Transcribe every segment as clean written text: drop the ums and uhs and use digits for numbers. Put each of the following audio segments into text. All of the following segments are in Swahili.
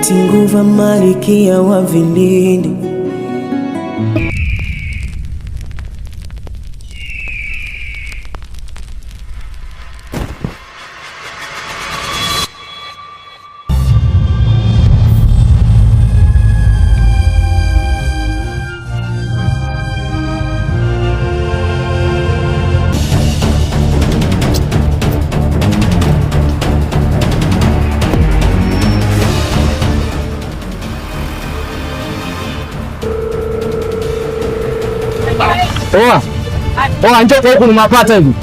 Binti nguva malikia wa vilindi. Oa njoo huku nimapata hivi.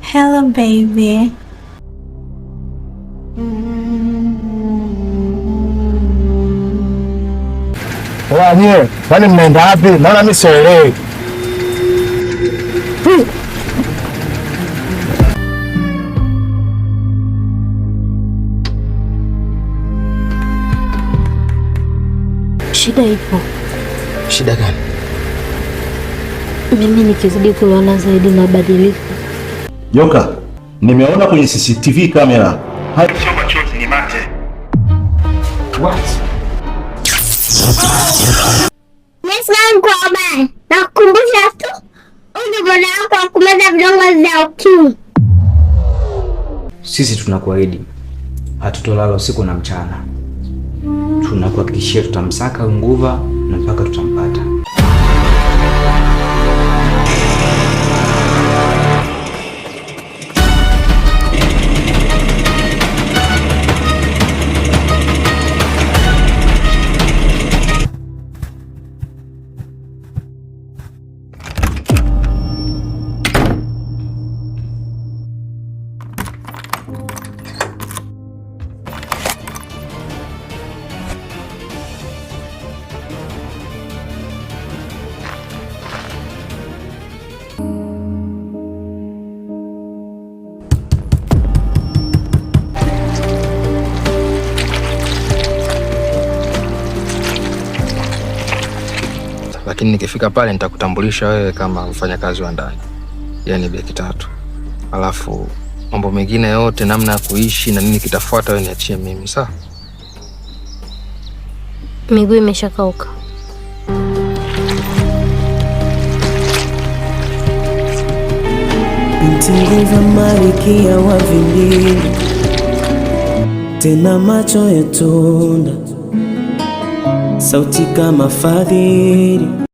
Hello baby. Oa kwani mnaenda wapi? Naona mimi sielewi. Shida ipo. Shida gani? Mimi nikizidi kuona zaidi mabadiliko. Yoka, nimeona kwenye CCTV kamera. Sio machozi ni mate. What? Nakukumbusha tu bwana wako kumeza vidongo vya ukimwi. Sisi tunakuahidi hatutolala usiku na mchana. Tunakuhakikishia tutamsaka nguva na mpaka tutampata. Lakini nikifika pale nitakutambulisha wewe kama mfanyakazi wa ndani, yaani beki 3. Alafu mambo mengine yote, namna ya kuishi na nini kitafuata, wewe niachie mimi, sawa? Miguu imeshakauka. Binti nguva malikia wa vilindi, tena macho ya tunda, sauti kama fadhili.